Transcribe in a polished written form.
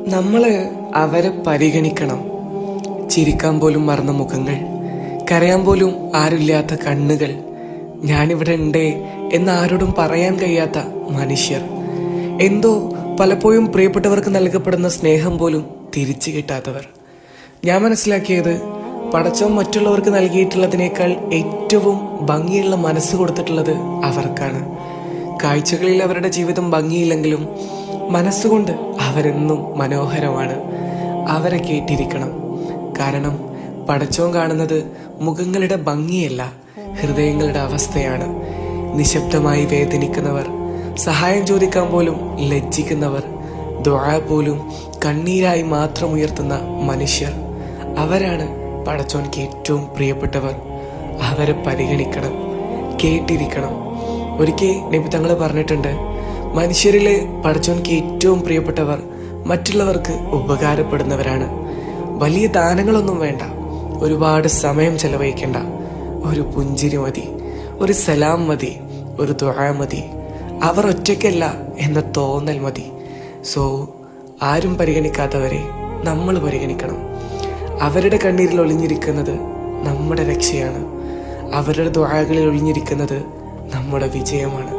നമ്മൾ അവരെ പരിഗണിക്കണം. ചിരിക്കാൻ പോലും മറന്ന മുഖങ്ങൾ, കരയാൻ പോലും ആരുമില്ലാത്ത കണ്ണുകൾ, ഞാനിവിടെ ഉണ്ടേ എന്ന് ആരോടും പറയാൻ കഴിയാത്ത മനുഷ്യർ, എന്തോ പലപ്പോഴും പ്രിയപ്പെട്ടവർക്ക് നൽകപ്പെടുന്ന സ്നേഹം പോലും തിരിച്ചു കിട്ടാത്തവർ. ഞാൻ മനസ്സിലാക്കിയത്, പടച്ചവൻ മറ്റുള്ളവർക്ക് നൽകിയിട്ടുള്ളതിനേക്കാൾ ഏറ്റവും ഭംഗിയുള്ള മനസ്സ് കൊടുത്തിട്ടുള്ളത് അവർക്കാണ്. കാഴ്ചകളിൽ അവരുടെ ജീവിതം ഭംഗിയില്ലെങ്കിലും മനസ്സുകൊണ്ട് അവരെന്നും മനോഹരമാണ്. അവരെ കേട്ടിരിക്കണം. കാരണം പടച്ചവൻ കാണുന്നത് മുഖങ്ങളുടെ ഭംഗിയല്ല, ഹൃദയങ്ങളുടെ അവസ്ഥയാണ്. നിശബ്ദമായി വേദനിക്കുന്നവർ, സഹായം ചോദിക്കാൻ പോലും ലജ്ജിക്കുന്നവർ, ദുആ പോലും കണ്ണീരായി മാത്രം ഉയർത്തുന്ന മനുഷ്യർ, അവരാണ് പടച്ചവൻക്ക് ഏറ്റവും പ്രിയപ്പെട്ടവർ. അവരെ പരിഗണിക്കണം, കേട്ടിരിക്കണം. ഒരിക്കൽ നബി തങ്ങൾ പറഞ്ഞിട്ടുണ്ട്, മനുഷ്യരിലെ പടച്ചവൻക്ക് ഏറ്റവും പ്രിയപ്പെട്ടവർ മറ്റുള്ളവർക്ക് ഉപകാരപ്പെടുന്നവരാണ്. വലിയ ദാനങ്ങളൊന്നും വേണ്ട, ഒരുപാട് സമയം ചെലവഴിക്കേണ്ട, ഒരു പുഞ്ചിരി മതി, ഒരു സലാം മതി, ഒരു ദുആ മതി. അവർ ഒറ്റയ്ക്കല്ല എന്ന തോന്നൽ മതി. സോ ആരും പരിഗണിക്കാത്തവരെ നമ്മൾ പരിഗണിക്കണം. അവരുടെ കണ്ണീരിൽ ഒളിഞ്ഞിരിക്കുന്നത് നമ്മുടെ രക്ഷയാണ്. അവരുടെ ദുആകളിൽ ഒളിഞ്ഞിരിക്കുന്നത് നമ്മുടെ വിജയമാണ്.